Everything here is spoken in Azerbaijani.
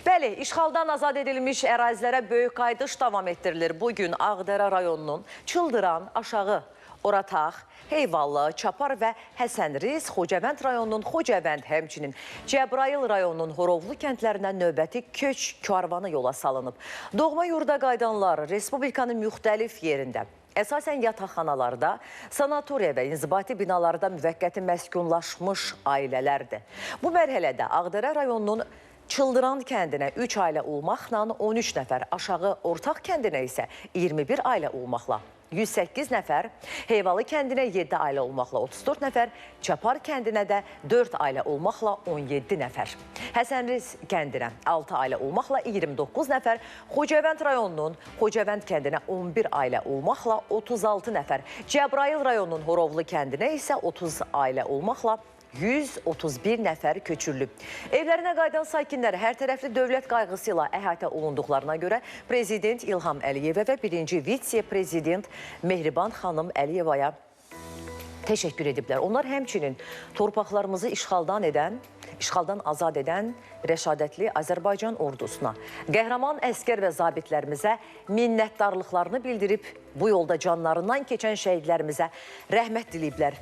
Bəli, işğaldan azad edilmiş ərazilərə böyük qayıdış davam etdirilir. Bugün Ağdərə rayonunun Çıldıran, Aşağı, Orataq, Heyvallı, Çapar və Həsənriz, Xocavənd rayonunun Xocavənd, həmçinin Cəbrayıl rayonunun Horovlu kəndlərinə növbəti köç karvanı yola salınıb. Doğma yurda qayıdanlar Respublikanın müxtəlif yerində, əsasən yataqxanalarda, sanatoriya və inzibati binalarda müvəqqəti məskunlaşmış ailələrdir. Bu mərhələdə Ağdərə rayonunun Çıldıran kəndinə 3 ailə olmaqla 13 nəfər, Aşağı Ortaq kəndinə isə 21 ailə olmaqla 108 nəfər, Heyvalı kəndinə 7 ailə olmaqla 34 nəfər, Çapar kəndinə də 4 ailə olmaqla 17 nəfər, Həsənriz kəndinə 6 ailə olmaqla 29 nəfər, Xocavənd rayonunun Xocavənd kəndinə 11 ailə olmaqla 36 nəfər, Cəbrayıl rayonunun Horovlu kəndinə isə 30 ailə olmaqla 131 nəfər köçürülüb. Evlərinə qayıdan sakinlər hər tərəfli dövlət qayğısı ilə əhatə olunduqlarına görə Prezident İlham Əliyevə və birinci vitse-prezident Mehriban xanım Əliyevaya təşəkkür ediblər. Onlar həmçinin torpaqlarımızı işğaldan azad edən rəşadətli Azərbaycan ordusuna, qəhrəman əskər və zabitlərimizə minnətdarlıqlarını bildirib, bu yolda canlarından keçən şəhidlərimizə rəhmət diləyiblər.